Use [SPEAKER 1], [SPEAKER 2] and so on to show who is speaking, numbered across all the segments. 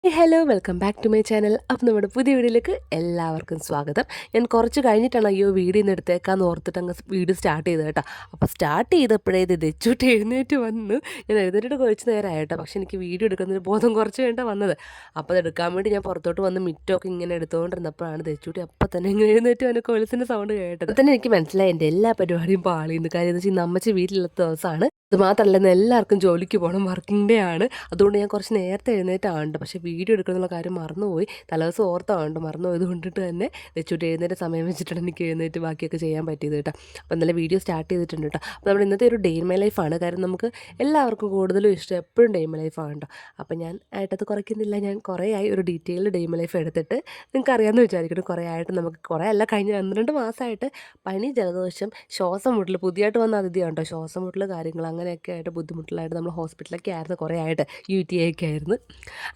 [SPEAKER 1] Hello welcome back to my channel. അപ്പോൾ നമ്മുടെ പുതിയ വീഡിയോയിലേക്ക് എല്ലാവർക്കും സ്വാഗതം. ഞാൻ കുറച്ച് കഴിഞ്ഞിട്ടാണ് വീഡിയോ ഇന്ന് എടുത്തേക്കാന്ന് ഓർത്തിട്ട് അങ്ങ് വീഡിയോ സ്റ്റാർട്ട് ചെയ്തത് കേട്ടോ. അപ്പോൾ സ്റ്റാർട്ട് ചെയ്തപ്പോഴേ ഇത് ദച്ചൂട്ടി എഴുന്നേറ്റ് വന്നു. ഞാൻ എഴുന്നേറ്റിട്ട് കുറച്ച് നേരമായി കേട്ടോ, പക്ഷേ എനിക്ക് വീഡിയോ എടുക്കുന്നതിന് ബോധം കുറച്ച് കഴിഞ്ഞിട്ടാണ് വന്നത്. അപ്പോൾ അത് എടുക്കാൻ വേണ്ടി ഞാൻ പുറത്തോട്ട് വന്ന് മിറ്റമൊക്കെ ഇങ്ങനെ എടുത്തുകൊണ്ടിരുന്നപ്പോഴാണ് ദച്ചൂട്ടി അപ്പം തന്നെ ഇങ്ങനെ എഴുന്നേറ്റ് വന്ന് കൊലുസിൻ്റെ സൗണ്ട് കേട്ടത്. അപ്പോൾ തന്നെ എനിക്ക് മനസ്സിലായി എൻ്റെ എല്ലാ പരിപാടിയും പാളിയെന്ന്. കാര്യം എന്ന് വെച്ചാൽ അമ്മച്ചി വീട്ടിലുള്ള ദിവസമാണ്. അത് മാത്രമല്ല ഇന്ന് എല്ലാവർക്കും ജോലിക്ക് പോകണം, വർക്കിംഗ് ഡേ ആണ്. അതുകൊണ്ട് ഞാൻ കുറച്ച് നേരത്തെ എഴുന്നേറ്റാണ്ട്, പക്ഷേ വീഡിയോ എടുക്കണമെന്നുള്ള കാര്യം മറന്നുപോയി. തലേദിവസം ഓർത്താണ്ട് മറന്നുപോയത് കൊണ്ടിട്ട് തന്നെ വെച്ചിട്ട് എഴുന്നേറ്റ് സമയം വെച്ചിട്ടാണ് എനിക്ക് എഴുന്നേറ്റ് ബാക്കിയൊക്കെ ചെയ്യാൻ പറ്റിയത് കേട്ടോ. അപ്പോൾ ഇന്നലെ വീഡിയോ സ്റ്റാർട്ട് ചെയ്തിട്ടുണ്ട് കേട്ടോ. അപ്പോൾ നമ്മുടെ ഇന്നത്തെ ഒരു ഡേ ഇൻ മൈ ലൈഫാണ്. കാരണം നമുക്ക് എല്ലാവർക്കും കൂടുതലും ഇഷ്ടം എപ്പോഴും ഡേ ഇൻ മൈ ലൈഫാണ് കേട്ടോ. അപ്പോൾ ഞാൻ ആയിട്ടത് കുറയ്ക്കുന്നില്ല. ഞാൻ കുറേ ആയി ഒരു detailed day in my life എടുത്തിട്ട് നിങ്ങൾക്ക് അറിയാമെന്ന് വിചാരിക്കുന്നു. കുറേ ആയിട്ട് നമുക്ക് കുറേ അല്ല, കഴിഞ്ഞ 12 മാസമായിട്ട് പനി, ജലദോഷം, ശ്വാസം മുട്ടൽ, പുതിയതായിട്ട് വന്ന അതിഥിയാണ് കേട്ടോ. ശ്വാസം മുട്ടൽ കാര്യങ്ങൾ അങ്ങനെയൊക്കെ ആയിട്ട് ബുദ്ധിമുട്ടിലായിട്ട് നമ്മൾ ഹോസ്പിറ്റലൊക്കെ ആയിരുന്നു കുറേ ആയിട്ട്. UTI ഒക്കെ ആയിരുന്നു.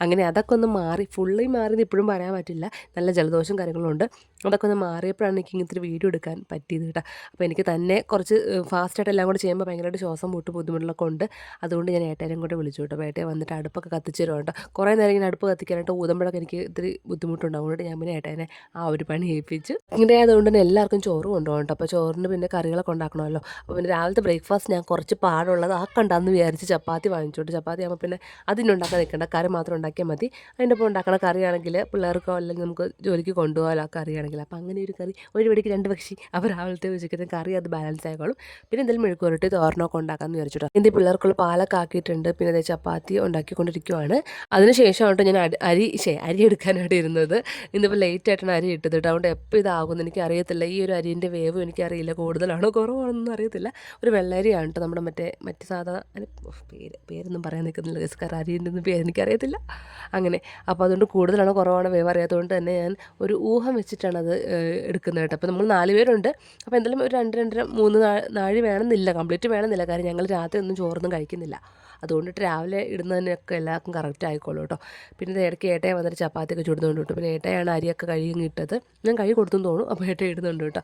[SPEAKER 1] അങ്ങനെ അതൊക്കെ ഒന്ന് മാറി, ഫുള്ളി മാറിയെന്ന് ഇപ്പോഴും പറയാൻ പറ്റില്ല. നല്ല ജലദോഷം കാര്യങ്ങളും ഉണ്ട്. അതൊക്കെ ഒന്ന് മാറിയപ്പോഴാണ് എനിക്ക് ഇങ്ങനത്തെ വീഡിയോ എടുക്കാൻ പറ്റിയത് കേട്ടോ. അപ്പോൾ എനിക്ക് തന്നെ കുറച്ച് ഫാസ്റ്റായിട്ട് എല്ലാം കൂടെ ചെയ്യുമ്പോൾ ഭയങ്കരമായിട്ട് ശ്വാസം മുട്ട് ബുദ്ധിമുട്ടുകളൊക്കെ ഉണ്ട്. അതുകൊണ്ട് ഞാൻ ഏട്ടനും കൂടെ വിളിച്ചു കേട്ടോ. ഏട്ടയെ വന്നിട്ട് അടുപ്പൊക്കെ കത്തിച്ചു തരും കേട്ടോ. കുറേ നേരം ഇങ്ങനെ അടുപ്പ് കത്തിക്കാനായിട്ട് ഊതുമ്പോഴൊക്കെ എനിക്ക് ഇത്തിരി ബുദ്ധിമുട്ടുണ്ടാവും. അതുകൊണ്ട് ഞാൻ പിന്നെ ഏട്ടനെ ആ ഒരു പണി ഏൽപ്പിച്ചു. ഇങ്ങനെ ആയതുകൊണ്ട് തന്നെ എല്ലാവർക്കും ചോറ് കൊണ്ടുപോകണം കേട്ടോ. അപ്പോൾ ചോറിന് പിന്നെ കറികളൊക്കെ ഉണ്ടാക്കണമല്ലോ. അപ്പോൾ പിന്നെ രാവിലത്തെ ബ്രേക്ക്ഫാസ്റ്റ് ഞാൻ കുറച്ച് പാടുള്ളത് ആക്കണ്ടെന്ന് വിചാരിച്ച് ചപ്പാത്തി വാങ്ങിച്ചോട്ട്. ചപ്പാത്തി ആകുമ്പോൾ പിന്നെ അതിനുണ്ടാക്കാൻ നിൽക്കേണ്ട, കറി മാത്രം ഉണ്ടാക്കിയാൽ മതി. അതിൻ്റെ ഒപ്പം ഉണ്ടാക്കണ കറിയാണെങ്കിൽ പിള്ളേർക്കോ അല്ലെങ്കിൽ നമുക്ക് ജോലിക്ക് കൊണ്ടുപോകാൻ ആ കറിയാണെങ്കിൽ, അപ്പോൾ അങ്ങനെ ഒരു കറി ഒരു വെടിക്ക് 2 പക്ഷി. അപ്പോൾ രാവിലത്തെ ഉച്ചക്കത്തെ കറി അത് ബാലൻസ് ആയിക്കോളും. പിന്നെ എന്തെങ്കിലും മെഴുക്കുവരട്ടി തോരനൊക്കെ ഉണ്ടാക്കാമെന്ന് വിചാരിച്ചിട്ടോ. എൻ്റെ പിള്ളേർക്കുള്ള പാലൊക്കെ ആക്കിയിട്ടുണ്ട്. പിന്നെ അതേ ചപ്പാത്തി ഉണ്ടാക്കിക്കൊണ്ടിരിക്കുവാണ്. അതിനുശേഷമാണ് ഞാൻ അരി എടുക്കാനായിട്ട് ഇരുന്നത്. ഇന്നിപ്പോൾ ലേറ്റ് ആയിട്ടാണ് അരി ഇട്ടത് കേട്ടോ. അതുകൊണ്ട് എപ്പോൾ ഇതാകുമെന്ന് എനിക്ക് അറിയത്തില്ല. ഈ ഒരു അരിൻ്റെ വേവ് എനിക്കറിയില്ല, കൂടുതലാണോ കുറവാണെന്നൊന്നും അറിയത്തില്ല. ഒരു വെള്ളരിയാണ് കേട്ടോ, നമ്മുടെ മറ്റ് സാധാ പേരൊന്നും പറയാൻ നിൽക്കുന്നില്ല ഗസ്കാർ. അരിൻ്റെ ഒന്നും പേര് എനിക്കറിയത്തില്ല. അങ്ങനെ അപ്പോൾ അതുകൊണ്ട് കൂടുതലാണോ കുറവാണോ വേവ് അറിയാത്തതുകൊണ്ട് തന്നെ ഞാൻ ഒരു ഊഹം വെച്ചിട്ടാണ് അത് എടുക്കുന്നത് കേട്ടോ. അപ്പോൾ നമ്മൾ 4 പേരുണ്ട്. അപ്പോൾ എന്തായാലും ഒരു 2, 2.5, 3 നാഴി വേണമെന്നില്ല, കംപ്ലീറ്റ് വേണമെന്നില്ല. കാര്യം ഞങ്ങൾ രാത്രി ഒന്നും ചോറൊന്നും കഴിക്കുന്നില്ല. അതുകൊണ്ടിട്ട് രാവിലെ ഇടുന്നതിനൊക്കെ എല്ലാവർക്കും കറക്റ്റ് ആയിക്കോളൂ കേട്ടോ. പിന്നെ ഇത് ഇടയ്ക്ക് ഏട്ടയെ വന്നിട്ട് ചപ്പാത്തിയൊക്കെ ചുടുന്നുണ്ട് കേട്ടോ. പിന്നെ ഏട്ടയാണ് അരിയൊക്കെ കഴുകി ഇട്ടത്. ഞാൻ കഴുകി കൊടുത്തെന്ന് തോന്നുന്നു. അപ്പോൾ ഏട്ട ഇടുന്നുണ്ട് കേട്ടോ.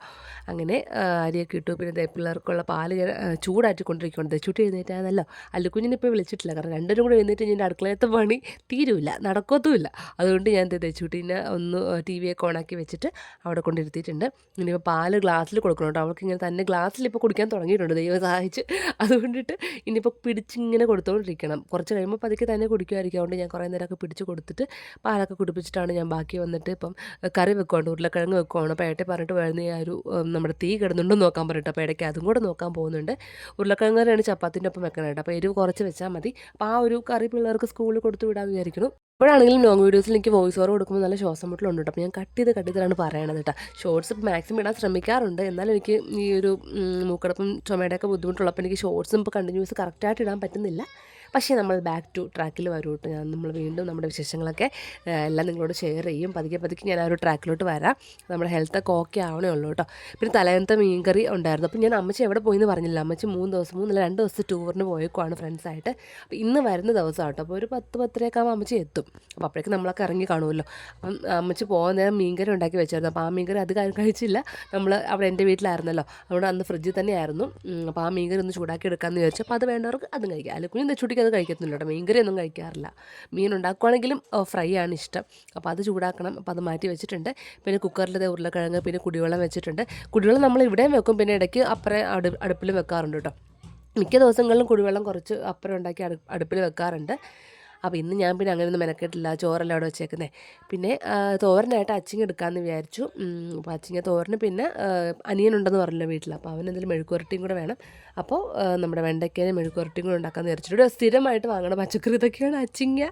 [SPEAKER 1] അങ്ങനെ അരിയൊക്കെ ഇട്ടു. പിന്നെ പിള്ളേർക്കുള്ള പാല് ഞാൻ ചൂടാറ്റിക്കൊണ്ടിരിക്കുകയാണ്. ചുട്ടി എഴുന്നേറ്റാണല്ലോ. അല്ലുക്കുഞ്ഞിനെ ഇപ്പോൾ വിളിച്ചിട്ടില്ല, കാരണം രണ്ടുപേരും കൂടെ എഴുന്നേറ്റ് എൻ്റെ അടുക്കളയത്തെ പണി തീരുമില്ല, നടക്കത്തുമില്ല. അതുകൊണ്ട് ഞാൻ തെച്ചുട്ടീനെ ഒന്ന് TV ഒക്കെ ഓണാക്കി വെച്ചിട്ട് അവിടെ കൊണ്ടിരുത്തിയിട്ടുണ്ട്. ഇനിയിപ്പോൾ പാല് ഗ്ലാസ്സിൽ കൊടുക്കണം കേട്ടോ. അവൾക്ക് ഇങ്ങനെ തന്നെ ഗ്ലാസ്സിൽ ഇപ്പോൾ കുടിക്കാൻ തുടങ്ങിയിട്ടുണ്ട്, ദൈവം സഹായിച്ച്. അതുകൊണ്ടിട്ട് ഇനിയിപ്പോൾ പിടിച്ചിങ്ങനെ കൊടുത്തുകൊണ്ടിരിക്കണം. കുറച്ച് കഴിയുമ്പോൾ പതുക്കെ തന്നെ കുടിക്കുമായിരിക്കും. അതുകൊണ്ട് ഞാൻ കുറേ നേരമൊക്കെ പിടിച്ച് കൊടുത്തിട്ട് പാലൊക്കെ കുടിപ്പിച്ചിട്ടാണ് ഞാൻ ബാക്കി വന്നിട്ട് ഇപ്പം കറി വെക്കുവാണ്, ഉരുളക്കിഴങ്ങ് വെക്കുവാണ്. അപ്പോൾ ഏട്ടയെ പറഞ്ഞിട്ട് വരുന്ന ആ ഒരു നമ്മുടെ തീ കിടന്നുണ്ടോ നോക്കാൻ പറഞ്ഞിട്ട്, അപ്പോൾ ഇടയ്ക്ക് അതും കൂടെ നോക്കാൻ പോകുന്നുണ്ട്. ഉരുളക്കിഴങ്ങ് കറിയാണ് ചപ്പാത്തിൻ്റെ ഒപ്പം വെക്കാനായിട്ട്. അപ്പോൾ എരിവ് കുറച്ച് വെച്ചാൽ മതി. അപ്പോൾ ആ ഒരു കറി പിള്ളേർക്ക് സ്കൂളിൽ കൊടുത്ത് വിടാമെന്ന് വിചാരിക്കുന്നു. ഇപ്പോഴാണെങ്കിലും ലോങ് വീഡിയോസിൽ എനിക്ക് വോയിസ് ഓവർ കൊടുക്കുമ്പോൾ നല്ല ശ്വാസം മുട്ടലുണ്ട് കേട്ടോ. അപ്പോൾ ഞാൻ കട്ട് ചെയ്തിട്ടാണ് പറയണത് കേട്ടോ. ഷോർട്സ് മാക്സിമം ഇടാൻ ശ്രമിക്കാറുണ്ട്. എന്നാലും എനിക്ക് ഈ ഒരു മൂക്കടപ്പും ചുമയുടെയൊക്കെ ബുദ്ധിമുട്ടുള്ളപ്പോൾ എനിക്ക് ഷോർട്സും ഇപ്പോൾ കണ്ടിന്യൂസ് കറക്റ്റായിട്ട് ഇടാൻ പറ്റുന്നില്ല. പക്ഷേ നമ്മൾ ബാക്ക് ടു ട്രാക്കിൽ വരും കേട്ടോ. നമ്മൾ വീണ്ടും നമ്മുടെ വിശേഷങ്ങളൊക്കെ എല്ലാം നിങ്ങളോട് ഷെയർ ചെയ്യും. പതുക്കെ ഞാൻ ആ ഒരു ട്രാക്കിലോട്ട് വരാം. നമ്മുടെ ഹെൽത്തൊക്കെ ഓക്കെ ആവണേ ഉള്ളൂ കേട്ടോ. പിന്നെ തലേന്നത്തെ മീൻകറി ഉണ്ടായിരുന്നു. അപ്പോൾ ഞാൻ അമ്മച്ചി എവിടെ പോയെന്ന് പറഞ്ഞില്ല. അമ്മച്ചി 2 ദിവസം ടൂറിന് പോയേക്കുവാണ് ഫ്രണ്ട്സായിട്ട്. അപ്പോൾ ഇന്ന് വരുന്ന ദിവസം കേട്ടോ. അപ്പോൾ ഒരു 10-10:30 ആകുമ്പോൾ അമ്മച്ചി എത്തും. അപ്പോൾ അപ്പോഴേക്കും നമ്മളൊക്കെ ഇറങ്ങി കാണുമല്ലോ. അപ്പം അമ്മച്ചി പോകാൻ നേരം മീൻകറി ഉണ്ടാക്കി വെച്ചായിരുന്നു. അപ്പോൾ ആ മീൻകറി അത് കഴിച്ചില്ല. നമ്മൾ അവിടെ എൻ്റെ വീട്ടിലായിരുന്നല്ലോ, അവിടെ അന്ന് ഫ്രിഡ്ജിൽ തന്നെയായിരുന്നു. അപ്പോൾ ആ മീൻകറി ഒന്ന് ചൂടാക്കി എടുക്കാമെന്ന് വിചാരിച്ചു. അപ്പോൾ അത് വേണ്ടവർക്ക് അതും കഴിക്കാം. അല്ലെങ്കിൽ തെച്ചുട്ടിക്ക് അത് കഴിക്കത്തില്ല കേട്ടോ. മീൻകറി ഒന്നും കഴിക്കാറില്ല. മീൻ ഉണ്ടാക്കുവാണെങ്കിലും ഫ്രൈ ആണ് ഇഷ്ടം. അപ്പോൾ അത് ചൂടാക്കണം. അപ്പോൾ അത് മാറ്റി വെച്ചിട്ടുണ്ട്. പിന്നെ കുക്കറിൽ ഉരുളക്കിഴങ്ങ്, പിന്നെ കുടിവെള്ളം വെച്ചിട്ടുണ്ട്. കുടിവെള്ളം നമ്മൾ ഇവിടെയും വെക്കും, പിന്നെ ഇടയ്ക്ക് അപ്പുറം അടുപ്പിൽ വെക്കാറുണ്ട് കേട്ടോ. മിക്ക ദിവസങ്ങളിലും കുടിവെള്ളം കുറച്ച് അപ്പുറം ഉണ്ടാക്കി അടുപ്പിൽ വെക്കാറുണ്ട്. അപ്പോൾ ഇന്ന് ഞാൻ പിന്നെ അങ്ങനെയൊന്നും മെനക്കെട്ടില്ല. ചോറെല്ലാം അവിടെ വെച്ചേക്കുന്നത്. പിന്നെ തോരനായിട്ട് അച്ചിങ്ങ എടുക്കാമെന്ന് വിചാരിച്ചു. അപ്പോൾ അച്ചിങ്ങ തോരന് പിന്നെ അനിയനുണ്ടെന്ന് പറഞ്ഞല്ലോ വീട്ടിൽ. അപ്പോൾ അവനെന്തെങ്കിലും മെഴുക്കുവരട്ടിയും കൂടെ വേണം. അപ്പോൾ നമ്മുടെ വെണ്ടയ്ക്കേനെ മെഴുക്കുവരട്ടിയും കൂടെ ഉണ്ടാക്കാമെന്ന് വിചാരിച്ചിട്ട് സ്ഥിരമായിട്ട് വാങ്ങണം പച്ചക്കറി ഇതൊക്കെയാണ്. അച്ചിങ്ങ,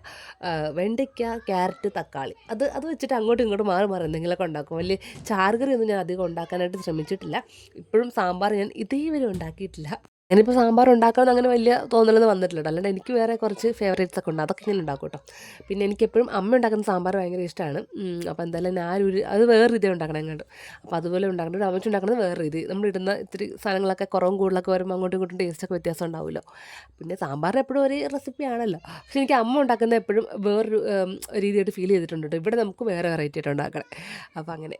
[SPEAKER 1] വെണ്ടയ്ക്ക, ക്യാരറ്റ്, തക്കാളി, അത് വെച്ചിട്ട് അങ്ങോട്ടും ഇങ്ങോട്ടും മാറി എന്തെങ്കിലുമൊക്കെ ഉണ്ടാക്കും. വലിയ ചാറുകറിയൊന്നും ഞാൻ അധികം ഉണ്ടാക്കാനായിട്ട് ശ്രമിച്ചിട്ടില്ല. ഇപ്പോഴും സാമ്പാർ ഞാൻ ഇതേവരെ ഉണ്ടാക്കിയിട്ടില്ല. ഞാനിപ്പോൾ സാമ്പാർ ഉണ്ടാക്കണമെന്ന് അങ്ങനെ വലിയ തോന്നലൊന്നും വന്നിട്ടില്ല. അല്ലാണ്ട് എനിക്ക് വേറെ കുറച്ച് ഫേവറേറ്റ്സ് ഒക്കെ ഉണ്ട്, അതൊക്കെ ഞാൻ ഉണ്ടാക്കും കേട്ടോ. പിന്നെ എനിക്കെപ്പോഴും അമ്മ ഉണ്ടാക്കുന്ന സാമ്പാർ ഭയങ്കര ഇഷ്ടമാണ്. അപ്പോൾ എന്തായാലും അത് വേറെ രീതി ഉണ്ടാക്കണം എങ്ങോട്ട്. അപ്പോൾ അതുപോലെ ഉണ്ടാക്കണം. അമ്മച്ചി ഉണ്ടാക്കുന്നത് വേറെ രീതി. നമ്മളിടുന്ന ഇത്തിരി സാധനങ്ങളൊക്കെ കുറവും കൂടുതലൊക്കെ വരുമ്പോൾ അങ്ങോട്ടും ഇങ്ങോട്ടും ടേസ്റ്റൊക്കെ വ്യത്യാസം ഉണ്ടാവുമല്ലോ. പിന്നെ സാമ്പാറിന് എപ്പോഴും ഒരു റെസിപ്പി ആണല്ലോ. പക്ഷെ എനിക്ക് അമ്മ ഉണ്ടാക്കുന്നത് എപ്പോഴും വേറൊരു രീതിയായിട്ട് ഫീൽ ചെയ്തിട്ടുണ്ട് കേട്ടോ. ഇവിടെ നമുക്ക് വേറെ വെറൈറ്റി ആയിട്ട് ഉണ്ടാക്കണം. അപ്പോൾ അങ്ങനെ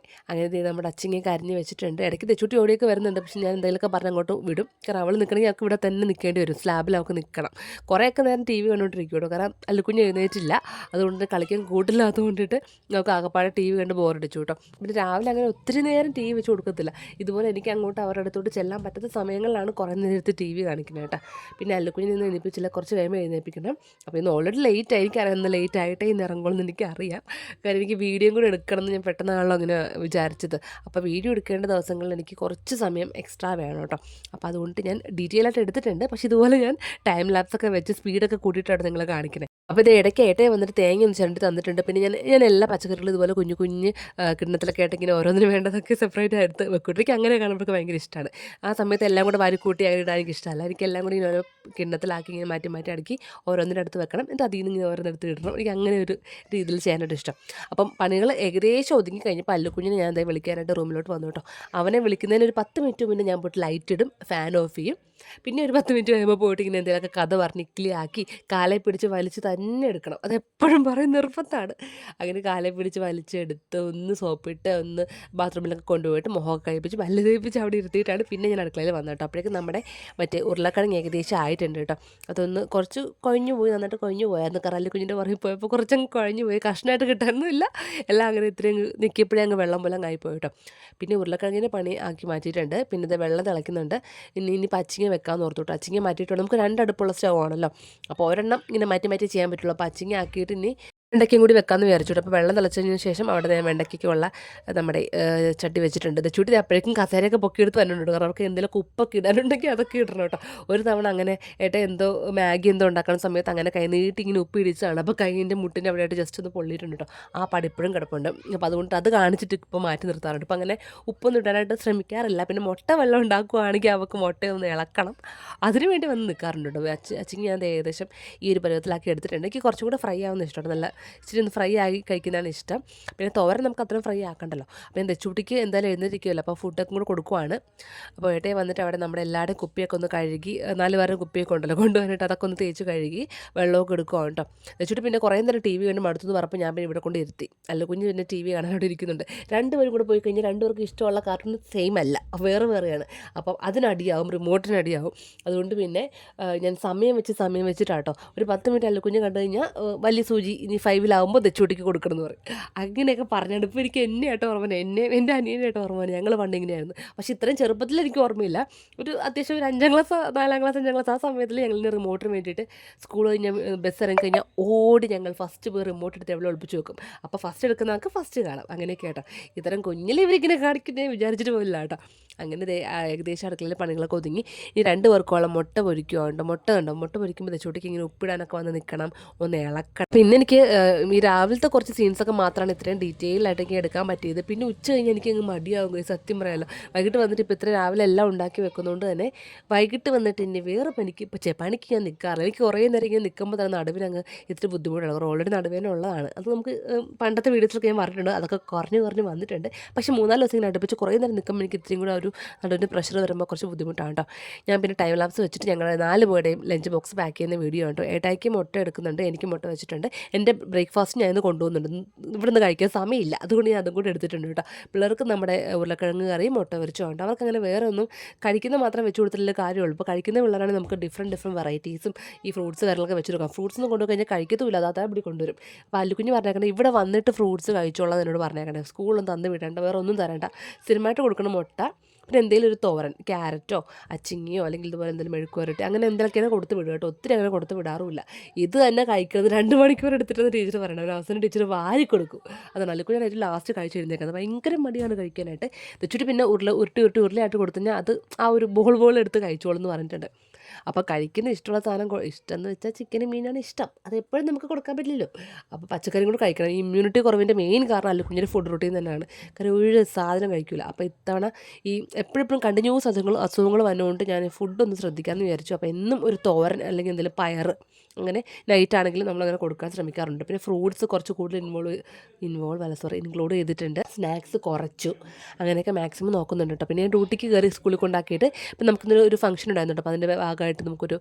[SPEAKER 1] നമ്മുടെ അച്ചിങ്ങയൊക്കെ അരിഞ്ഞ് വെച്ചിട്ടുണ്ട്. ഇടയ്ക്ക് തെച്ചുട്ടി ഓടിയൊക്കെ വരുന്നുണ്ട്. പക്ഷെ ഞാൻ എന്തെങ്കിലുമൊക്കെ പറഞ്ഞ് അങ്ങോട്ട് വിടും. കാരണം അവൾ നിൽക്കണമെങ്കിൽ അല്ലെങ്കിൽ അവൾക്ക് ഇവിടെ തന്നെ നിൽക്കേണ്ടി വരും, സ്ലാബിൽ അവൾക്ക് നിൽക്കണം. കുറേയൊക്കെ നേരം ടി വി കണ്ടുകൊണ്ടിരിക്കും കേട്ടോ, കാരണം അല്ലുക്കുഞ്ഞ് എഴുന്നേറ്റില്ല, അതുകൊണ്ട് കളിക്കാൻ കൂട്ടില്ലാത്തത് കൊണ്ടിട്ട് നമുക്ക് ആകപ്പാടെ ടി വി കണ്ട് ബോറടിച്ചു കേട്ടോ. പിന്നെ രാവിലെ അങ്ങനെ ഒത്തിരി നേരം ടി വി വെച്ച് കൊടുക്കത്തില്ല. ഇതുപോലെ എനിക്ക് അങ്ങോട്ട് അവരുടെ അടുത്തോട്ട് ചെല്ലാൻ പറ്റാത്ത സമയങ്ങളിലാണ് കുറേ നേരത്തെ ടി വി കാണിക്കുന്നത് കേട്ടോ. പിന്നെ അല്ലുക്കുഞ്ഞ് നിന്ന് എഴുന്നേൽപ്പിച്ചില്ല, കുറച്ച് കഴിയുമ്പോൾ എഴുന്നേൽപ്പിക്കണം. അപ്പോൾ ഇന്ന് ഓൾറെഡി ലേറ്റ് ആയിരിക്കും, ഇന്ന് ലേറ്റ് ആയിട്ടേ ഇന്ന് ഇറങ്ങുള്ളൂ എന്ന് എനിക്കറിയാം. കാരണം എനിക്ക് വീഡിയോ കൂടെ എടുക്കണം എന്ന് ഞാൻ പെട്ടെന്നാണല്ലോ അങ്ങനെ വിചാരിച്ചത്. അപ്പോൾ വീഡിയോ എടുക്കേണ്ട ദിവസങ്ങളിൽ എനിക്ക് കുറച്ച് സമയം എക്സ്ട്രാ വേണം കേട്ടോ. അപ്പോൾ അതുകൊണ്ട് ഞാൻ ഡീറ്റെയിൽ ആയിട്ട് എടുത്തിട്ടുണ്ട്. പക്ഷേ ഇതുപോലെ ഞാൻ ടൈം ലാപ്സൊക്കെ വെച്ച് സ്പീഡൊക്കെ കൂട്ടിയിട്ടാണ് നിങ്ങളെ കാണിക്കുന്നത്. അപ്പോൾ ഇത് ഇടയ്ക്ക് ഏട്ടയെ വന്നിട്ട് തേങ്ങ ഒന്ന് ചിരണ്ടി തന്നിട്ടുണ്ട്. പിന്നെ ഞാൻ എല്ലാ പച്ചക്കറികളും ഇതുപോലെ കുഞ്ഞു കുഞ്ഞ് കിണ്ണത്തിലൊക്കെ ആയിട്ട് ഇങ്ങനെ ഓരോന്നിനും വേണ്ടതൊക്കെ സെപ്പറേറ്റ് എടുത്ത് വെക്കും. എനിക്ക് അങ്ങനെ കാണുമ്പോൾ ഭയങ്കര ഇഷ്ടമാണ്. ആ സമയത്ത് എല്ലാം കൂടെ വാരിക്കൂട്ടി അങ്ങനെ ഇടാൻ എനിക്ക് ഇഷ്ടമല്ല. എനിക്ക് എല്ലാം കൂടി ഇങ്ങനെ ഓരോ കിണ്ണത്തിലാക്കി ഇങ്ങനെ മാറ്റി മാറ്റി അടുക്കി ഓരോന്നിൻ്റെ അടുത്ത് വെക്കണം, എന്നിട്ട് അതിൽ നിന്ന് ഇങ്ങനെ ഓരോന്നിടത്ത് ഇടണം. എനിക്ക് അങ്ങനെ ഒരു രീതിയിൽ ചെയ്യാനായിട്ട് ഇഷ്ടം. അപ്പം പണികൾ ഏകദേശം ഒതുങ്ങി കഴിഞ്ഞപ്പോൾ അല്ലുക്കുഞ്ഞിനെ ഞാൻ എന്താ വിളിക്കാനായിട്ട് റൂമിലോട്ട് വന്നു കേട്ടോ. അവനെ വിളിക്കുന്നതിന് ഒരു 10 മിനിറ്റ് മുന്നേ ഞാൻ പോയിട്ട് ലൈറ്റ് ഇടും, ഫാൻ ഓഫ് ചെയ്യും. പിന്നെ ഒരു 10 മിനിറ്റ് കഴിയുമ്പോൾ പോയിട്ട് ഇങ്ങനെ എന്തെങ്കിലുമൊക്കെ കഥ പറഞ്ഞ് ഇക്ലിയാക്കി കാലെ പിടിച്ച് വലിച്ച് തന്നെ എടുക്കണം. അതെപ്പോഴും പറയും, നിർബന്ധമാണ്. അങ്ങനെ കാലെ പിടിച്ച് വലിച്ചെടുത്ത് ഒന്ന് സോപ്പിട്ട് ഒന്ന് ബാത്റൂമിലൊക്കെ കൊണ്ടുപോയിട്ട് മുഖമൊക്കെ കഴിപ്പിച്ച് പല്ല് തേപ്പിച്ച് അവിടെ ഇരുത്തിയിട്ടാണ് പിന്നെ ഞാൻ അടുക്കളയിൽ വന്നത് കേട്ടോ. അപ്പോഴേക്കും നമ്മുടെ മറ്റേ ഉരുളക്കിഴങ്ങ് ഏകദേശം ആയിട്ടുണ്ട് കേട്ടോ. അതൊന്ന് കുറച്ച് കുഴഞ്ഞു പോയി, നന്നായിട്ട് കുഴഞ്ഞു പോയായിരുന്നു. കറാലിക്കുഞ്ഞിൻ്റെ പുറകിൽ പോയപ്പോൾ കുറച്ചങ്ങ് കുഴഞ്ഞു പോയി, കഷ്ണമായിട്ട് കിട്ടാനൊന്നുമില്ല. എല്ലാം അങ്ങനെ ഇത്രയും നിൽക്കിയപ്പോഴേ അങ്ങ് വെള്ളം പോലെ ആയിപ്പോയി കേട്ടോ. പിന്നെ ഉരുളക്കിഴങ്ങിനെ പണി ആക്കി മാറ്റിയിട്ടുണ്ട്. പിന്നെ ഇത് വെള്ളം തിളയ്ക്കുന്നുണ്ട്. ഇനി പച്ചിങ്ങ വെക്കാമെന്ന് ഓർത്തു കേട്ടോ. അച്ചിങ്ങ മാറ്റിയിട്ട് നമുക്ക് 2 അടുപ്പുള്ള സ്റ്റവ് ആണല്ലോ, അപ്പോൾ ഒരെണ്ണം ഇങ്ങനെ മാറ്റി മാറ്റി ചെയ്യാൻ പറ്റുള്ളൂ. അപ്പോൾ അച്ചിങ്ങ ആക്കിയിട്ട് ഇനി വെണ്ടയ്ക്കയും കൂടി വെക്കാമെന്ന് വിചാരിച്ചു. അപ്പോൾ വെള്ളം തിളച്ചതിന് ശേഷം അവിടെ ഞാൻ വെണ്ടയ്ക്കുള്ള നമ്മുടെ ചട്ടി വെച്ചിട്ടുണ്ട്. ഇത് ചൂട്ടി അപ്പോഴേക്കും കസേരയൊക്കെ പൊക്കിയെടുത്ത് വന്നിട്ടുണ്ട്. കാരണം അവർക്ക് എന്തെങ്കിലും ഉപ്പൊക്കെ ഇടാനുണ്ടെങ്കിൽ അതൊക്കെ ഇടണം കേട്ടോ. ഒരു തവണ അങ്ങനെ എന്തോ മാഗി എന്തോ ഉണ്ടാക്കുന്ന സമയത്ത് അങ്ങനെ കൈ നീട്ടി ഇങ്ങനെ ഉപ്പ് ഇടിച്ചതാണ്. അപ്പോൾ കൈയിൻ്റെ മുട്ടിൻ്റെ അവിടെയായിട്ട് ജസ്റ്റ് ഒന്ന് പൊള്ളിയിട്ടുണ്ട് കേട്ടോ. ആ പടി ഇപ്പോഴും കിടപ്പുണ്ട്. അപ്പോൾ അതുകൊണ്ട് അത് കാണിച്ചിട്ട് ഇപ്പോൾ മാറ്റി നിർത്താറുണ്ട്. ഇപ്പോൾ അങ്ങനെ ഉപ്പൊന്നും ഇടാനായിട്ട് ശ്രമിക്കാറില്ല. പിന്നെ മുട്ട വെള്ളം ഉണ്ടാക്കുകയാണെങ്കിൽ അവർക്ക് മുട്ടയൊന്ന് ഇളക്കണം, അതിന് വേണ്ടി വന്ന് നിൽക്കാറുണ്ട് കേട്ടോ. അച്ചിങ്ങി ഞാൻ ഏകദേശം ഈ ഒരു പരുവത്തിലാക്കി എടുത്തിട്ടുണ്ട്. എനിക്ക് കുറച്ചും കൂടെ ഫ്രൈ ആവുന്ന ഇഷ്ടമാണ്, നല്ല ഇച്ചിരി ഒന്ന് ഫ്രൈ ആയി കഴിക്കുന്നതാണ് ഇഷ്ടം. പിന്നെ തോരൻ നമുക്ക് അത്രയും ഫ്രൈ ആക്കണ്ടല്ലോ. അപ്പോൾ ഞാൻ തെച്ചൂട്ടിക്ക് എന്തായാലും എഴുന്നേറ്റിരിക്കുമല്ലോ, അപ്പോൾ ഫുഡൊക്കെ കൂടെ കൊടുക്കുവാണ്. അപ്പോൾ ഏട്ടയെ വന്നിട്ട് അവിടെ നമ്മുടെ എല്ലാവരുടെയും കുപ്പിയൊക്കെ ഒന്ന് കഴുകി, 4 പേരുടെ കുപ്പിയൊക്കെ ഉണ്ടല്ലോ കൊണ്ടുവന്നിട്ട് അതൊക്കെ ഒന്ന് തേച്ച് കഴുകി വെള്ളമൊക്കെ എടുക്കുവാണ് കേട്ടോ. തെച്ചൂട്ടി പിന്നെ കുറേ നേരം ടി വി കണ്ട് മടുത്തു പറഞ്ഞപ്പോൾ ഞാൻ പിന്നെ ഇവിടെ കൊണ്ട് ഇരുത്തി. അല്ലുക്കുഞ്ഞ് പിന്നെ ടി വി കാണാനോട് ഇരിക്കുന്നുണ്ട്. 2 പേരും കൂടെ പോയി കഴിഞ്ഞാൽ 2 പേർക്കും ഇഷ്ടമുള്ള കാർട്ടൂൺ സെയിം അല്ല, വേറെ വേറെയാണ്. അപ്പം അതിനടിയാവും, റിമോട്ടിനടിയാവും. അതുകൊണ്ട് പിന്നെ ഞാൻ സമയം വെച്ചിട്ടാട്ടോ. ഒരു 10 മിനിറ്റ് അല്ലുക്കുഞ്ഞ് കണ്ടു കഴിഞ്ഞാൽ വലിയ സൂചി ഇനി 5-ലാവുമ്പോൾ തെച്ചൂട്ടിക്ക് കൊടുക്കണം എന്ന് പറയും. അങ്ങനെയൊക്കെ പറഞ്ഞാണ് ഇപ്പോൾ എനിക്ക് എന്നെ ആയിട്ട് ഓർമ്മ, എൻ്റെ അനിയനായിട്ട് ഓർമ്മ. ഞങ്ങൾ പണ്ട് ഇങ്ങനെയായിരുന്നു. പക്ഷേ ഇത്രയും ചെറുപ്പത്തിൽ എനിക്ക് ഓർമ്മയില്ല. ഒരു അത്യാവശ്യം ഒരു 5-ാം ക്ലാസ് 4-ാം ക്ലാസ് 5-ാം ക്ലാസ് ആ സമയത്തിൽ ഞങ്ങളിങ്ങനെ റിമോട്ടിന് വേണ്ടിയിട്ട് സ്കൂൾ കഴിഞ്ഞാൽ ബസ് ഇറങ്ങി കഴിഞ്ഞാൽ ഓടി ഞങ്ങൾ ഫസ്റ്റ് പോയി റിമോട്ട് എടുത്ത് എവിടെ ഒളിപ്പിച്ച് വെക്കും. അപ്പോൾ ഫസ്റ്റ് എടുക്കുന്ന ആൾക്ക് ഫസ്റ്റ് കാണാം. അങ്ങനെയൊക്കെ കേട്ടോ. ഇത്തരം കുഞ്ഞിൽ ഇവരിങ്ങനെ കാണിക്കുന്നേ വിചാരിച്ചിട്ട് പോലില്ല കേട്ടോ. അങ്ങനെ ഏകദേശം അടുക്കളയിലെ പണികളൊക്കെ ഒതുങ്ങി. ഇനി 2 പേർക്കോളം മുട്ട പൊരിക്കുവാണ്ടോ. മുട്ട പൊരിക്കുമ്പോൾ തെച്ചൂട്ടിക്ക് ഇങ്ങനെ ഉപ്പിടാനൊക്കെ വന്ന് നിൽക്കണം, ഒന്ന് ഇളക്കണം. പിന്നെ എനിക്ക് ഈ രാവിലത്തെ കുറച്ച് സീൻസൊക്കെ മാത്രമാണ് ഇത്രയും ഡീറ്റെയിൽ ആയിട്ട് എനിക്ക് എടുക്കാൻ പറ്റിയത്. പിന്നെ ഉച്ച കഴിഞ്ഞ് എനിക്ക് അങ്ങ് മടിയാവും, സത്യം പറയാമല്ലോ. വൈകിട്ട് വന്നിട്ട് ഇപ്പോൾ ഇത്ര രാവിലെ എല്ലാം ഉണ്ടാക്കി വെക്കുന്നതുകൊണ്ട് തന്നെ വൈകിട്ട് വന്നിട്ട് ഇനി വേറെ പണിക്ക് ഞാൻ നിൽക്കാറില്ല. എനിക്ക് കുറേ നേരം ഇങ്ങനെ നിൽക്കുമ്പോൾ തന്നെ നടുവിനങ്ങ് ഇത്തിരി ബുദ്ധിമുട്ടാണ്. ഓൾറെഡി നടുവേനുള്ളതാണ്. അത് നമുക്ക് പണ്ടത്തെ വീഡിയോസിലൊക്കെ ഞാൻ പറഞ്ഞിട്ടുണ്ട്, അതൊക്കെ കുറഞ്ഞ് വന്നിട്ടുണ്ട്. പക്ഷേ 3-4 ദിവസം ഇങ്ങനെ അടുപ്പിച്ച് കുറേ നേരം നിൽക്കുമ്പോൾ എനിക്ക് ഇത്രയും കൂടെ ഒരു നടുവിൻ്റെ പ്രഷർ വരുമ്പോൾ കുറച്ച് ബുദ്ധിമുട്ടാണ് കേട്ടോ. ഞാൻ പിന്നെ ടൈം ലാപ്സ് വെച്ചിട്ട് ഞങ്ങൾ 4 പേരുടെയും ലഞ്ച് ബോക്സ് പാക്ക് ചെയ്യുന്ന വീഡിയോ കേട്ടോ. ഏട്ടായിക്ക് മുട്ട എടുക്കുന്നുണ്ട്, എനിക്ക് മുട്ട വെച്ചിട്ടുണ്ട്. എൻ്റെ ബ്രേക്ക്ഫാസ്റ്റ് ഞാൻ ഇന്ന് കൊണ്ടുപോകുന്നുണ്ട്, ഇവിടുന്ന് കഴിക്കാൻ സമയമില്ല, അതുകൊണ്ട് ഞാൻ അതും കൂടി എടുത്തിട്ടുണ്ട് കേട്ടോ. പിള്ളേർക്ക് നമ്മുടെ ഉരുളക്കിഴങ്ങ് കറിയും മുട്ട പൊരിച്ചുകൊണ്ട് അവർക്ക് അങ്ങനെ വേറെ ഒന്നും കഴിക്കുന്ന മാത്രം വെച്ച് കൊടുത്തിട്ടുള്ള കാര്യമുള്ളൂ. ഇപ്പോൾ കഴിക്കുന്ന പിള്ളേരാണെങ്കിൽ നമുക്ക് ഡിഫറെൻറ്റ് വെറൈറ്റീസും ഈ ഫ്രൂട്ട്സ് കാര്യങ്ങളൊക്കെ വെച്ച് കൊടുക്കാം. ഫ്രൂട്ട്സ് ഒന്നും കൊണ്ടുപോയി കഴിഞ്ഞാൽ കഴിക്കത്തുമില്ല, അതാ ഇവിടെ കൊണ്ടുവരും. അപ്പോൾ അല്ലുക്കുഞ്ഞ് പറഞ്ഞേക്കണേ ഇവിടെ വന്നിട്ട് ഫ്രൂട്ട്സ് കഴിച്ചോളാം എന്നോട് പറഞ്ഞേക്കണേ. സ്കൂളൊന്നും തന്ന് വിടേണ്ട, വേറെ ഒന്നും തരേണ്ട, സ്ഥിരമായിട്ട് കൊടുക്കണം മുട്ട. പിന്നെ എന്തെങ്കിലും ഒരു തോരൻ, ക്യാരറ്റോ അച്ചിങ്ങിയോ അല്ലെങ്കിൽ ഇതുപോലെ എന്തെങ്കിലും മെഴുക്കുവരട്ടി അങ്ങനെ എന്തെങ്കിലുമൊക്കെയാണ് കൊടുത്ത് വിടുക കേട്ടോ. ഒത്തിരി അങ്ങനെ കൊടുത്ത് വിടാറുമില്ല. ഇത് തന്നെ കഴിക്കുന്നത് 2 മണിക്കൂർ എടുത്തിട്ടെന്ന് ടീച്ചർ പറയണം. ഒരു അവസാനം ടീച്ചർ വാരി കൊടുക്കും. അതാണ് അല്ലുക്കുഞ്ഞാൻ ഏറ്റവും ലാസ്റ്റ് കഴിച്ച് എഴുന്നേക്കുന്നത്. ഭയങ്കര മടിയാണ് കഴിക്കാനായിട്ട്. വെച്ചിട്ട് പിന്നെ ഉരുളയായിട്ട് കൊടുത്തു കഴിഞ്ഞാൽ അത് ആ ഒരു ബോൾ എടുത്ത് കഴിച്ചോളൂ എന്ന് പറഞ്ഞിട്ടുണ്ട്. അപ്പോൾ കഴിക്കുന്ന ഇഷ്ടമുള്ള സാധനം ഇഷ്ടം എന്ന് വെച്ചാൽ ചിക്കനും മീനാണ് ഇഷ്ടം, അത് എപ്പോഴും നമുക്ക് കൊടുക്കാൻ പറ്റില്ലല്ലോ. അപ്പോൾ പച്ചക്കറിയും കൂടെ കഴിക്കണം. ഈ ഇമ്മ്യൂണിറ്റി കുറവിൻ്റെ മെയിൻ കാരണം അല്ലുക്കുഞ്ഞിൻ്റെ ഫുഡ് റൂട്ടീൻ തന്നെയാണ്. കാരണം ഒരു സാധനം കഴിക്കില്ല. അപ്പോൾ ഇത്തവണ ഈ എപ്പോഴും കണ്ടിന്യൂസ് അസുഖങ്ങൾ വന്നുകൊണ്ട് ഞാൻ ഫുഡൊന്ന് ശ്രദ്ധിക്കാമെന്ന് വിചാരിച്ചു. അപ്പോൾ എന്നും ഒരു തോരൻ അല്ലെങ്കിൽ എന്തെങ്കിലും പയർ അങ്ങനെ നൈറ്റ് ആണെങ്കിലും നമ്മളങ്ങനെ കൊടുക്കാൻ ശ്രമിക്കാറുണ്ട്. പിന്നെ ഫ്രൂട്ട്സ് കുറച്ച് കൂടുതൽ ഇൻക്ലൂഡ് ചെയ്തിട്ടുണ്ട്. സ്നാക്സ് കുറച്ചു. അങ്ങനെയൊക്കെ മാക്സിമം നോക്കുന്നുണ്ട് കേട്ടോ. പിന്നെ ഞാൻ ഡ്യൂട്ടിക്ക് കയറി സ്കൂളിൽ കൊണ്ടാക്കിയിട്ട് ഇപ്പം നമുക്കിന്നൊരു ഒരു ഫംഗ്ഷൻ ഉണ്ടായിരുന്നു കേട്ടോ. അപ്പോൾ അതിൻ്റെ ഭാഗമായിട്ട് നമുക്കൊരു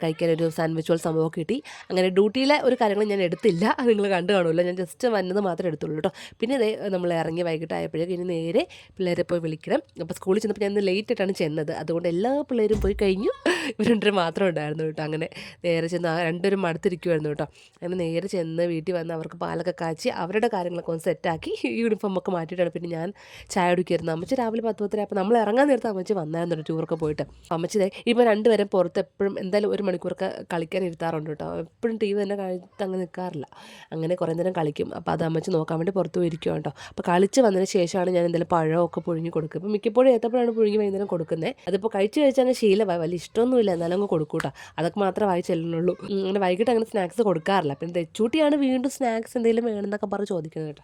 [SPEAKER 1] കഴിക്കാനൊരു സാൻഡ്വിച്ച് പോലെ സംഭവം കിട്ടി. അങ്ങനെ ഡ്യൂട്ടിയിലെ ഒരു കാര്യങ്ങൾ ഞാൻ എടുത്തില്ല. അത് നിങ്ങൾ കണ്ടു കാണുമല്ലോ. ഞാൻ ജസ്റ്റ് വന്നത് മാത്രമേ എടുത്തുള്ളൂ കേട്ടോ. പിന്നെ നമ്മൾ ഇറങ്ങി വൈകിട്ടായപ്പോഴേക്കും ഇനി നേരെ പിള്ളേരെ പോയി വിളിക്കണം. അപ്പോൾ സ്കൂളിൽ ചെന്നപ്പോൾ ഞാൻ ഇന്ന് ലേറ്റ് ആയിട്ടാണ് ചെന്നത്. അതുകൊണ്ട് എല്ലാ പിള്ളേരും പോയി കഴിഞ്ഞു. ഇവർ രണ്ടുപേരും മാത്രം ഉണ്ടായിരുന്നു കേട്ടോ. അങ്ങനെ നേരെ ചെന്ന് രണ്ടുപേരും മടുത്തിരിക്കുമായിരുന്നു കേട്ടോ. അങ്ങനെ നേരെ ചെന്ന് വീട്ടിൽ വന്ന് അവർക്ക് പാലൊക്കെ കാച്ചി അവരുടെ കാര്യങ്ങളൊക്കെ ഒന്ന് സെറ്റാക്കി യൂണിഫോമൊക്കെ മാറ്റിയിട്ടാണ് പിന്നെ ഞാൻ ചായ കുടിക്കായിരുന്നു. അമ്മച്ചി രാവിലെ 10:30 അപ്പോൾ നമ്മൾ ഇറങ്ങാൻ നേരത്തെ അമ്മച്ചി വന്നായിരുന്നു ടൂറൊക്കെ പോയിട്ട്. അമ്മച്ചി ഇപ്പോൾ രണ്ടുപേരും പുറത്ത് എപ്പോഴും എന്തായാലും 1 മണിക്കൂറൊക്കെ കളിക്കാൻ ഇരുത്താറുണ്ട് കേട്ടോ. എപ്പോഴും TV തന്നെ കഴിച്ച് അങ്ങ് നിൽക്കാറില്ല. അങ്ങനെ കുറേ നേരം കളിക്കും. അപ്പോൾ അത് അമ്മച്ചി നോക്കാൻ വേണ്ടി പുറത്ത് പോയിരിക്കും കേട്ടോ. അപ്പോൾ കളിച്ച് വന്നതിന് ശേഷമാണ് ഞാൻ എന്തായാലും പഴമൊക്കെ പുഴുങ്ങി കൊടുക്കുക. ഇപ്പോൾ മിക്കപ്പോഴും ഏത്തപ്പഴമാണ് പുഴുങ്ങി വൈകുന്നേരം കൊടുക്കുന്നത്. അതിപ്പോൾ കഴിച്ചങ്ങ് ശീലമായി. വലിയ ഇഷ്ടമൊന്നുമില്ല, എന്നാലും അങ്ങ് കൊടുക്കും കേട്ടോ. അതൊക്കെ മാത്രമേ വായി ചെല്ലുന്നുള്ളൂ. അങ്ങനെ വൈകിട്ട് അങ്ങനെ സ്നാക്സ് കൊടുക്കാറില്ല. പിന്നെ തെച്ചൂട്ടിയാണ് വീണ്ടും സ്നാക്സ് എന്തെങ്കിലും വേണമെന്നൊക്കെ പറഞ്ഞ് ചോദിക്കുന്നത് കേട്ടോ.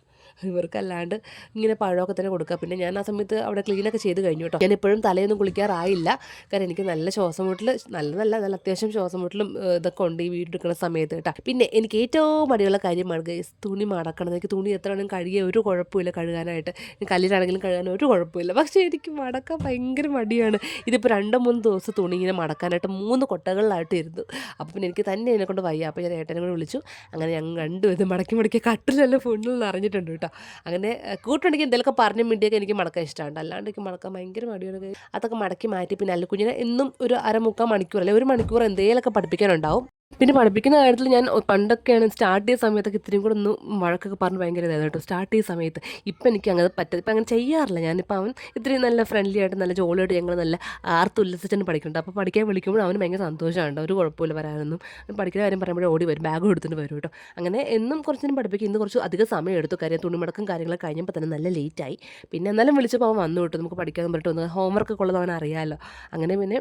[SPEAKER 1] ഇവർക്കല്ലാണ്ട് ഇങ്ങനെ പഴമൊക്കെ തന്നെ കൊടുക്കുക. പിന്നെ ഞാൻ ആ സമയത്ത് അവിടെ ക്ലീനൊക്കെ ചെയ്ത് കഴിഞ്ഞു കേട്ടോ. ഞാൻ ഇപ്പോഴും തലയൊന്നും കുളിക്കാറായില്ല. കാരണം എനിക്ക് നല്ല ശ്വാസം മുട്ടൽ, നല്ല അത്യാവശ്യം ശ്വാസം മുട്ടലും ഇതൊക്കെ ഉണ്ട് ഈ വീടെടുക്കുന്ന സമയത്ത് കേട്ടോ. പിന്നെ എനിക്ക് ഏറ്റവും മടിയുള്ള കാര്യമാണ് ഗൈസ് തുണി മടക്കണം. എനിക്ക് തുണി എത്ര വേണമെങ്കിലും കഴുകിയ ഒരു കുഴപ്പമില്ല കഴുകാനായിട്ട്. കല്ലിലാണെങ്കിലും കഴുകാൻ ഒരു കുഴപ്പമില്ല. പക്ഷേ എനിക്ക് മടക്കാൻ ഭയങ്കര മടിയാണ്. ഇതിപ്പോൾ 2-3 ദിവസം തുണി ഇങ്ങനെ മടക്കാനായിട്ട് 3 കൊട്ടകളിലായിട്ട് ഇരുന്നു. അപ്പോൾ പിന്നെ എനിക്ക് തന്നെ എന്നെക്കൊണ്ട് വയ്യ. അപ്പോൾ ഞാൻ ഏട്ടനെ കൂടെ വിളിച്ചു. അങ്ങനെ ഞങ്ങൾ രണ്ടുപേരും മടക്കി കട്ടിലെല്ലാം ഫുള്ളിൽ നിറഞ്ഞിട്ടുണ്ട് കേട്ടോ. അങ്ങനെ കൂട്ടുണ്ടെങ്കിൽ എന്തെങ്കിലുമൊക്കെ പറഞ്ഞ് മിണ്ടിയൊക്കെ എനിക്ക് മടക്കാൻ ഇഷ്ടമുണ്ട്. അല്ലാണ്ട് എനിക്ക് മടക്കാൻ ഭയങ്കര മടിയാണ്. അതൊക്കെ മടക്കി മാറ്റി പിന്നെ അല്ലുക്കുഞ്ഞിനെ എന്നും ഒരു 1/4-3 മണിക്കൂർ അല്ലെങ്കിൽ 1 മണിക്കൂർ എന്തെങ്കിലുമൊക്കെ പഠിപ്പിക്കാനുണ്ടാവും. പിന്നെ പഠിപ്പിക്കുന്ന കാര്യത്തിൽ ഞാൻ പണ്ടൊക്കെയാണ് സ്റ്റാർട്ട് ചെയ്ത സമയത്തൊക്കെ ഇത്രയും കൂടെ ഒന്ന് വഴക്കൊക്കെ പറഞ്ഞ് ഭയങ്കര ഇതായിരുന്നു കേട്ടോ സ്റ്റാർട്ട് ചെയ്ത സമയത്ത്. ഇപ്പം എനിക്ക് അങ്ങനെ പറ്റത് ഇപ്പം അങ്ങനെ ചെയ്യാറില്ല. ഞാനിപ്പോൾ അവൻ ഇത്രയും നല്ല ഫ്രണ്ട്ലി ആയിട്ട് നല്ല ജോളിയായിട്ട് ഞങ്ങൾ നല്ല ആർത്തുല്ലസിച്ചാണ് പഠിക്കുന്നുണ്ട്. അപ്പോൾ പഠിക്കാൻ വിളിക്കുമ്പോൾ അവന് ഭയങ്കര സന്തോഷമുണ്ട്. ഒരു കുഴപ്പമില്ല വരാനൊന്നും. പഠിക്കുന്ന കാര്യം പറയുമ്പോഴേ ഓടി വരും, ബാഗ് എടുത്തിട്ട് വരും കേട്ടോ. അങ്ങനെ എന്നും കുറച്ച് നേരം പഠിപ്പിക്കും. ഇന്ന് കുറച്ച് അധികം സമയം എടുത്തു. കാര്യം തുണിമടക്കം കാര്യങ്ങളൊക്കെ കഴിഞ്ഞപ്പോൾ തന്നെ നല്ല ലേറ്റായി. പിന്നെ എന്നാലും വിളിച്ചപ്പോൾ അവൻ വന്നു കേട്ടോ. നമുക്ക് പഠിക്കാൻ പറഞ്ഞിട്ട് വന്നു. ഹോംവർക്കൊക്കെ ഉള്ളത് അവൻ അറിയാമല്ലോ. അങ്ങനെ പിന്നെ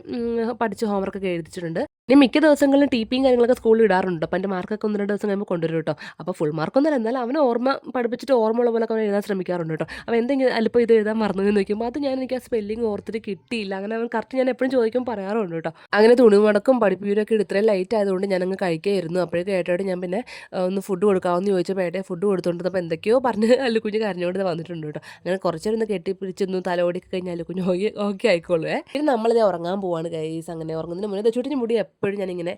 [SPEAKER 1] പഠിച്ച് ഹോംവർക്കൊക്കെ എഴുതിച്ചിട്ടുണ്ട്. ഇനി മിക്ക ദിവസങ്ങളിലും ടിപിയും കാര്യങ്ങളൊക്കെ സ്കൂളിൽ ഇടാറുണ്ട്. അപ്പോൾ എൻ്റെ മാർക്കൊക്കെ 1-2 ദിവസം കഴിയുമ്പോൾ കൊണ്ടുവരും കേട്ടോ. അപ്പോൾ ഫുൾ മാർക്കൊന്നുമല്ല, എന്നാലും അവന് പഠിപ്പിച്ചിട്ട് ഓർമ്മയുള്ള പോലൊക്കെ അവൻ എഴുതാൻ ശ്രമിക്കാറുണ്ട് കേട്ടോ. അവൻ എന്തെങ്കിലും അല്ലിപ്പോൾ ഇത് എഴുതാൻ മറന്നു എന്ന് നോക്കുമ്പോൾ അത് എനിക്ക് ആ സ്പെല്ലിങ് ഓർത്തിട്ട് കിട്ടിയില്ല. അങ്ങനെ അവൻ കറക്റ്റ് ഞാൻ എപ്പോഴും ചോദിക്കുമ്പോൾ പറയാറുണ്ട് കേട്ടോ. അങ്ങനെ തുണിമടക്കും പഠിപ്പിക്കുകയൊക്കെ ഇത്രയും ലൈറ്റ് ആയതുകൊണ്ട് ഞാനങ്ങ് കഴിക്കുകയായിരുന്നു. അപ്പോഴേക്കും ഏട്ടയോട് ഞാൻ പിന്നെ ഒന്ന് ഫുഡ് കൊടുക്കാമെന്ന് ചോദിച്ചപ്പോൾ ഏട്ടയെ ഫുഡ് കൊടുത്തുകൊണ്ടിരുന്നപ്പോൾ എന്തൊക്കെയോ പറഞ്ഞ് അല്ലുക്കുഞ്ഞ് കരഞ്ഞുകൊണ്ട് വന്നിട്ടുണ്ട് കേട്ടോ. അങ്ങനെ കുറച്ച് നേരം ഒന്ന് കെട്ടിപ്പിടിച്ചൊന്ന് തലോടിക്ക് കഴിഞ്ഞാൽ അല്ലുക്കുഞ്ഞ് ഓക്കെ ആയിക്കോളൂ. പിന്നെ നമ്മളിത് ഉറങ്ങാൻ പോവാണ് ഗൈസ്. അങ്ങനെ ഉറങ്ങുന്നതിന് മുന്നേ ചുട്ടിന് മുടി എപ്പോഴും ഞാനിങ്ങനെ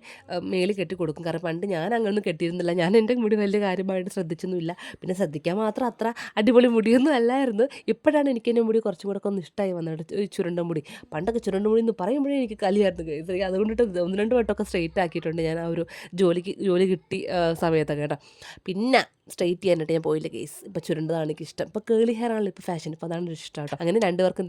[SPEAKER 1] മേളിൽ കെട്ടി കൊടുക്കും. കാരണം പണ്ട് ഞാൻ അങ്ങനെയൊന്നും കെട്ടിയിരുന്നില്ല. ഞാൻ എൻ്റെ മുടി വലിയ കാര്യമായിട്ട് ശ്രദ്ധിച്ചൊന്നുമില്ല. പിന്നെ ശ്രദ്ധിക്കാൻ മാത്രം അത്ര അടിപൊളി മുടിയൊന്നും അല്ലായിരുന്നു. ഇപ്പോഴാണ് എനിക്ക് എൻ്റെ മുടി കുറച്ചും കൂടെ ഒന്ന് ഇഷ്ടമായി വന്നിട്ട് ചുരുണ്ട മുടി. പണ്ടൊക്കെ ചുരുണ്ട മുടി എന്ന് പറയുമ്പോഴേ എനിക്ക് കലിയായിരുന്നു ഗൈസ്. അതുകൊണ്ടിട്ട് 1-2 വട്ടമൊക്കെ സ്ട്രെയിറ്റ് ആക്കിയിട്ടുണ്ട് ഞാൻ ആ ഒരു ജോലി കിട്ടി സമയത്തൊക്കെ കേട്ടോ. പിന്നെ സ്ട്രെയിറ്റ് ചെയ്യാനായിട്ട് ഞാൻ പോയില്ല കേസ്. ഇപ്പോൾ ചുരുണ്ടതാണ് എനിക്ക് ഇഷ്ടം. ഇപ്പോൾ കേളി ഹെയർ ആണല്ലോ ഇപ്പോൾ ഫാഷൻ. ഇപ്പോൾ അതാണ് ഇഷ്ടം കേട്ടോ. അങ്ങനെ 2 പേർക്കും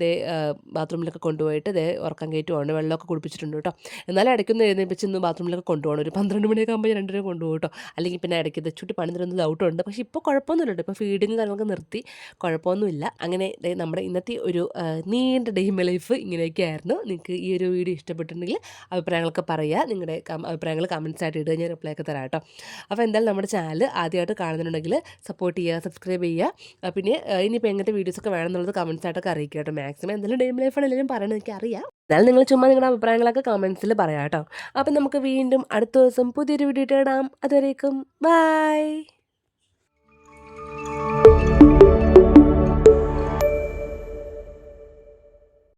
[SPEAKER 1] ബാത്റൂമിലൊക്കെ കൊണ്ടുപോയിട്ട് ഉറക്കം കയറ്റുവാണ്. വെള്ളമൊക്കെ കുടിപ്പിച്ചിട്ടുണ്ട് കേട്ടോ. എന്നാലും ഇടയ്ക്കൊന്ന് എഴുന്നേപ്പിച്ച് ബാത്റൂമിലൊക്കെ കൊണ്ടുപോകണം. ഒരു 12 മണിയൊക്കെ ആകുമ്പോൾ 2 പേരും കൊണ്ടുപോകും കേട്ടോ. അല്ലെങ്കിൽ പിന്നെ ഇടയ്ക്ക് ചുട്ടി പണി തരുന്ന ഡൗട്ടുണ്ട്. പക്ഷേ ഇപ്പോൾ കുഴപ്പമൊന്നുമില്ല. ഇപ്പോൾ ഫീഡിങ് കാര്യങ്ങളൊക്കെ നിർത്തി, കുഴപ്പമൊന്നുമില്ല. അങ്ങനെ നമ്മുടെ ഇന്നത്തെ ഒരു നീണ്ട ഡേ ഇൻ മൈ ലൈഫ് ഇങ്ങനെയൊക്കെ ആയിരുന്നു. നിങ്ങൾക്ക് ഈ ഒരു വീഡിയോ ഇഷ്ടപ്പെട്ടിട്ടുണ്ടെങ്കിൽ അഭിപ്രായങ്ങളൊക്കെ പറയുക. നിങ്ങളുടെ അഭിപ്രായങ്ങൾ കമൻസ് ആയിട്ട് ഇടുക, ഞാൻ റിപ്ലൈ ഒക്കെ തരാം കേട്ടോ. അപ്പോൾ എന്തായാലും നമ്മുടെ ചാനൽ ആദ്യമായിട്ട് കാണുന്നുണ്ടെങ്കിൽ സപ്പോർട്ട് ചെയ്യുക, സബ്സ്ക്രൈബ് ചെയ്യുക. പിന്നെ ഇനിയിപ്പോൾ എങ്ങനത്തെ വീഡിയോസൊക്കെ വേണമെന്നുള്ളത് കമൻസ് ആയിട്ടൊക്കെ അറിയിക്കുക കേട്ടോ. മാക്സിമം എന്തായാലും ഡേ ഇൻ മൈ ലൈഫാണ് എല്ലാവരും പറയണത് എനിക്കറിയാം. എന്നാലും നിങ്ങൾ ചുമ്മാ നിങ്ങളുടെ അഭിപ്രായങ്ങളൊക്കെ കമൻസിൽ പറയാം കേട്ടോ. അപ്പം നമുക്ക് വീണ്ടും അടുത്ത ദിവസം പുതിയൊരു വീഡിയോ ഇടാം. അതുവരേക്കും ബൈ.